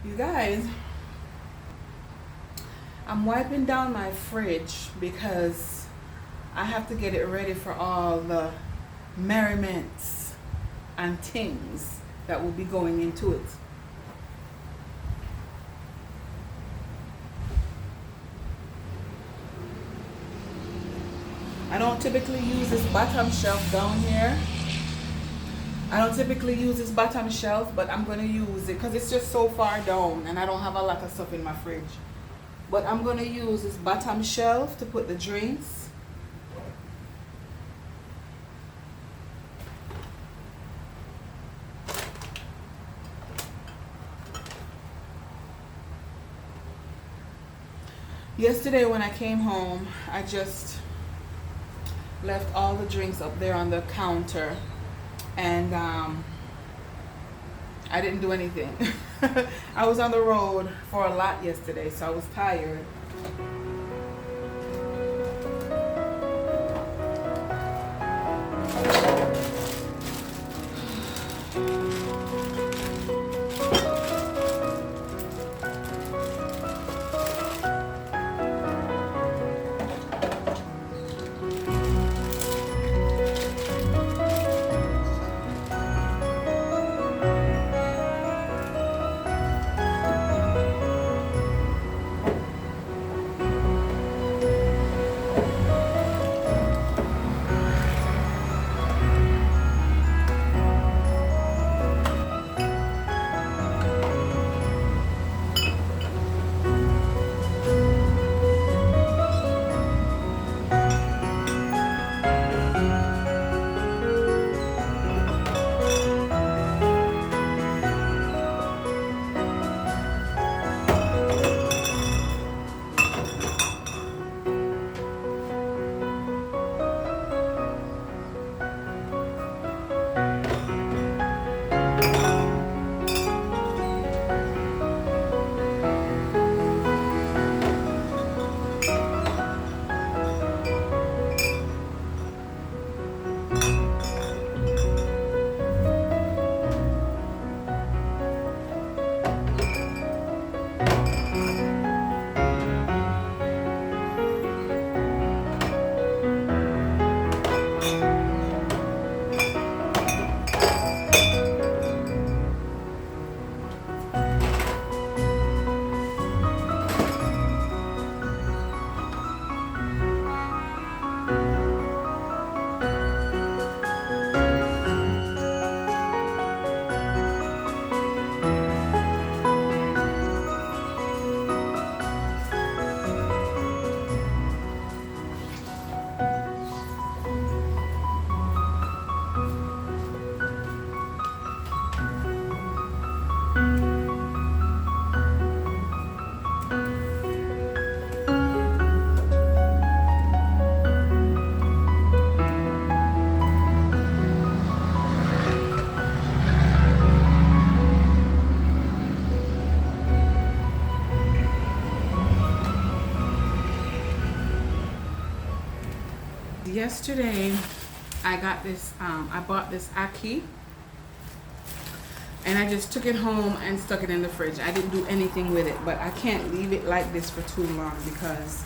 You guys, I'm wiping down my fridge because I have to get it ready for all the merriments and things that will be going into it. I don't typically use this bottom shelf down here. I don't typically use this bottom shelf, but I'm going to use it because it's just so far down and I don't have a lot of stuff in my fridge. But I'm going to use this bottom shelf to put the drinks. Yesterday when I came home, I just left all the drinks up there on the counter. And I didn't do anything. I was on the road for a lot yesterday, so I was tired. Yesterday I got this I bought this ackee and I just took it home and stuck it in the fridge. I didn't do anything with it, but I can't leave it like this for too long because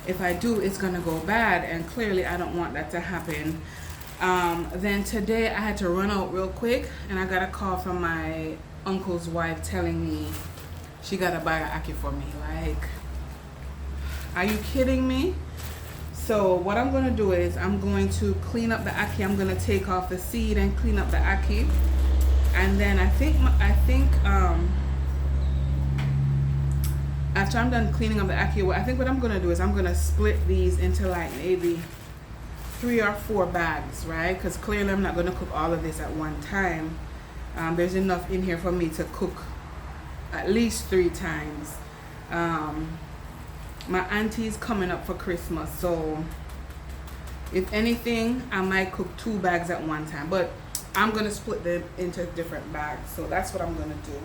if I do, it's gonna go bad, and clearly I don't want that to happen. Then today I had to run out real quick and I got a call from my uncle's wife telling me she gotta buy an ackee for me. Like, are you kidding me? So what I'm going to do is I'm going to clean up the ackee. I'm going to take off the seed and clean up the ackee. And then I think after I'm done cleaning up the ackee, I think what I'm going to do is I'm going to split these into like maybe 3 or 4 bags, right? Because clearly I'm not going to cook all of this at one time. There's enough in here for me to cook at least 3 times. My auntie's coming up for Christmas, so if anything, I might cook 2 bags at one time, but I'm gonna split them into different bags, so that's what I'm gonna do.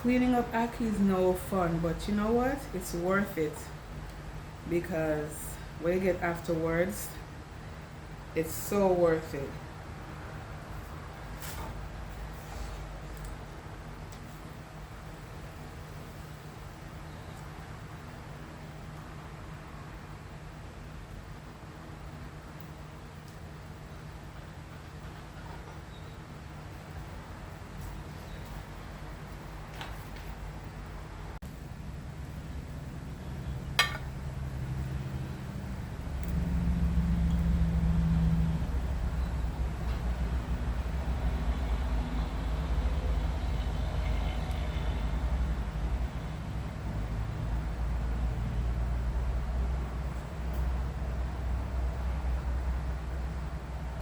Cleaning up ackee is no fun, but you know what? It's worth it because what you get afterwards, it's so worth it.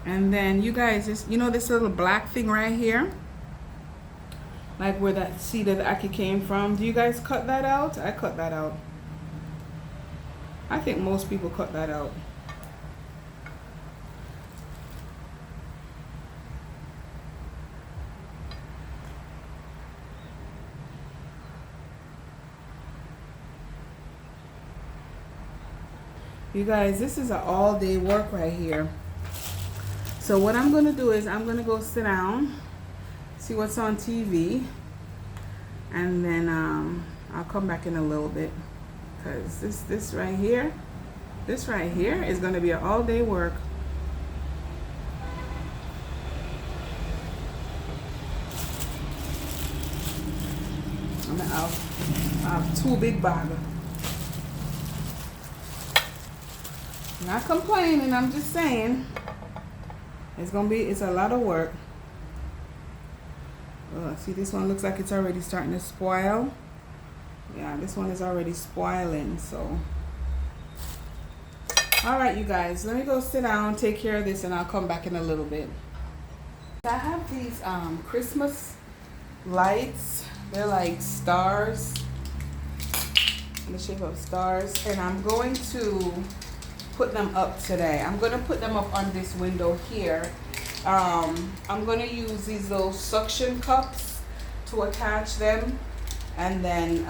And then you guys just, you know this little black thing right here? Like where that seed of the ackee came from. Do you guys cut that out? I cut that out. I think most people cut that out. You guys, this is an all-day work right here. So what I'm gonna do is I'm gonna go sit down, see what's on TV, and then I'll come back in a little bit, because this right here is gonna be an all-day work. I have 2 big bags. Not complaining, I'm just saying it's a lot of work. Oh, see, this one looks like it's already starting to spoil. Yeah, this one is already spoiling. So all right, you guys, let me go sit down, take care of this, and I'll come back in a little bit. I have these Christmas lights. They're like stars, in the shape of stars, and I'm going to put them up today. I'm going to put them up on this window here. I'm going to use these little suction cups to attach them, and then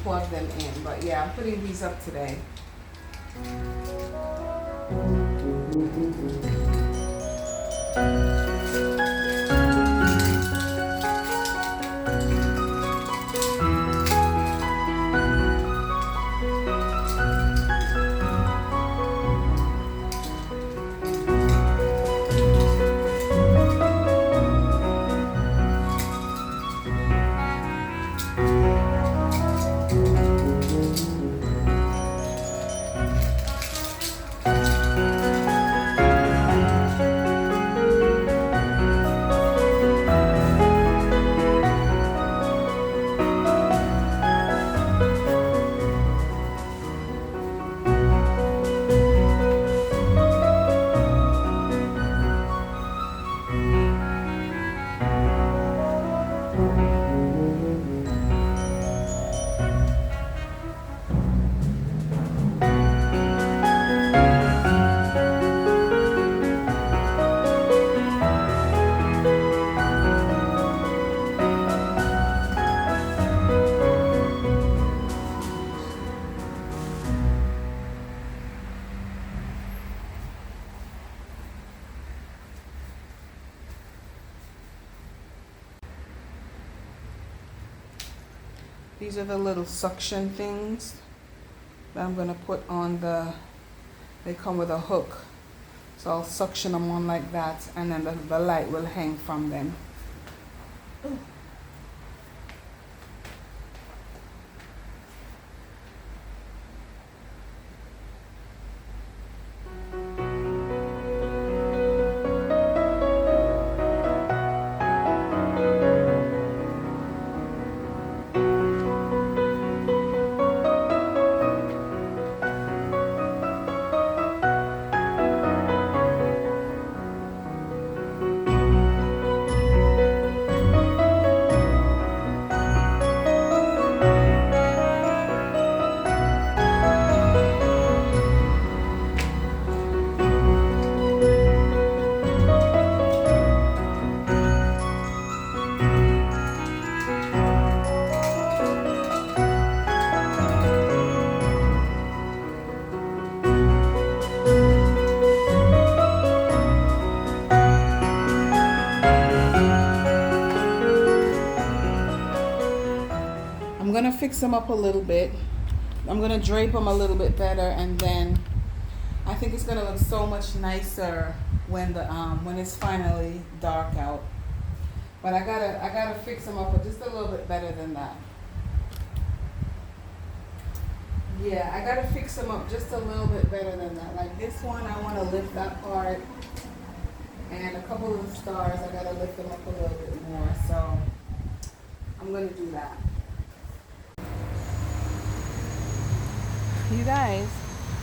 plug them in. But yeah, I'm putting these up today. These are the little suction things that I'm going to put on they come with a hook. So I'll suction them on like that, and then the light will hang from them. Ooh. fix them up a little bit. I'm gonna drape them a little bit better, and then I think it's gonna look so much nicer when the when it's finally dark out. But I gotta fix them up just a little bit better than that. Yeah, I gotta fix them up just a little bit better than that. Like this one, I want to lift that part, and a couple of the stars, I gotta lift them up a little bit more. So I'm gonna do that. You guys,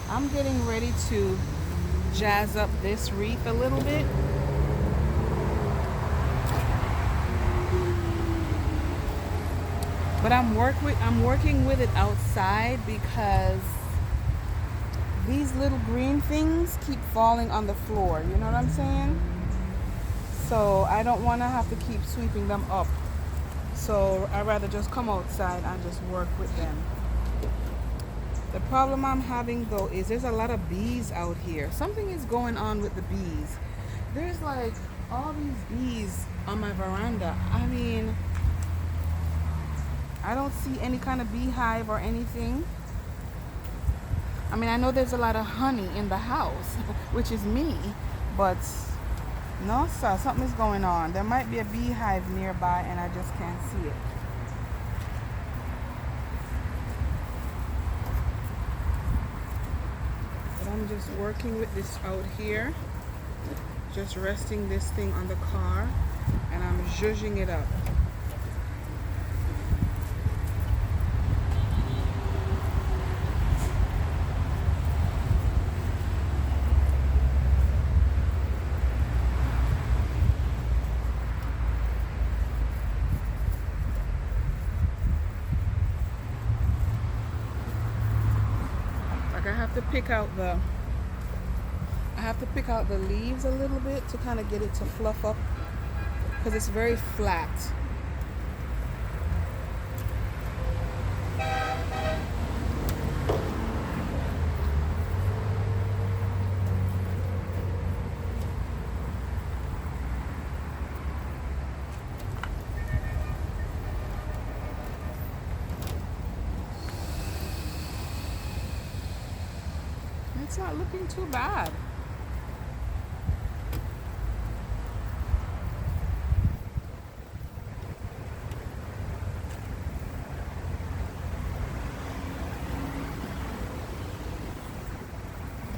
I'm getting ready to jazz up this wreath a little bit. But I'm working with it outside because these little green things keep falling on the floor. You know what I'm saying? So I don't want to have to keep sweeping them up. So I'd rather just come outside and just work with them. The problem I'm having though is there's a lot of bees out here. Something is going on with the bees. There's like all these bees on my veranda. I mean, I don't see any kind of beehive or anything. I mean, I know there's a lot of honey in the house, which is me, but no, sir, something's going on. There might be a beehive nearby and I just can't see it. But I'm just working with this out here, just resting this thing on the car, and I'm zhuzhing it up. I have to pick out the leaves a little bit to kind of get it to fluff up because it's very flat. It's not looking too bad.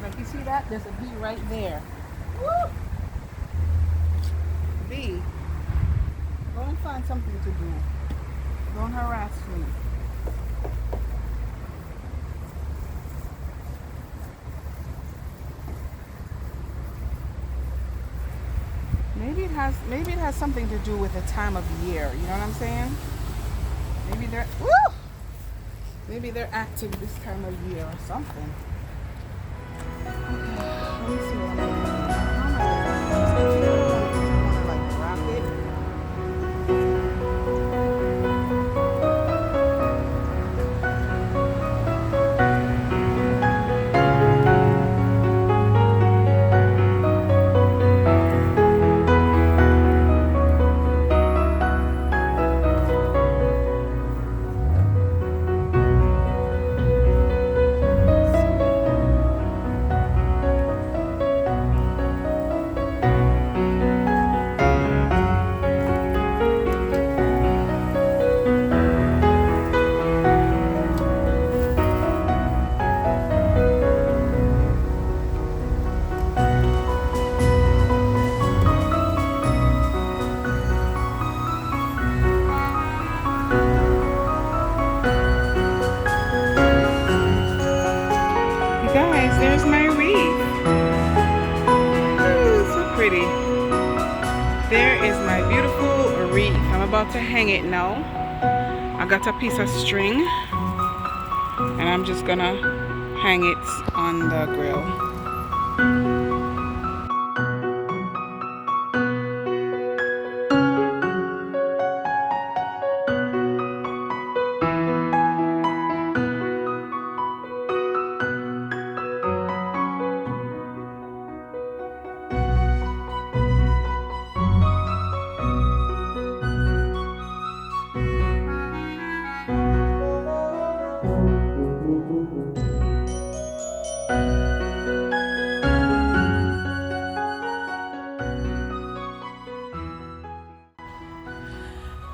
Like you see that? There's a bee right there. Woo! Bee, go and find something to do. Don't harass me. Maybe it has something to do with the time of year. You know what I'm saying? Maybe they're active this time of year or something. Okay, let me see what I'm doing. I want to like wrap it. There's my wreath. Ooh, so pretty. There is my beautiful wreath. I'm about to hang it now. I got a piece of string and I'm just gonna hang it on the grill.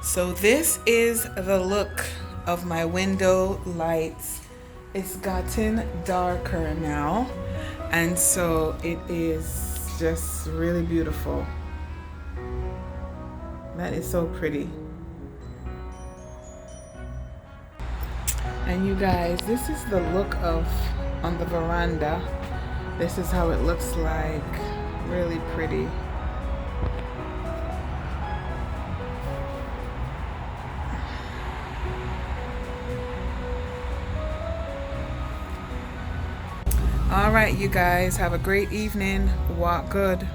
So this is the look of my window lights. It's gotten darker now, and so it is just really beautiful. That is so pretty. And you guys, this is the look of on the veranda. This is how it looks like. Really pretty. All right, you guys, have a great evening. Walk good.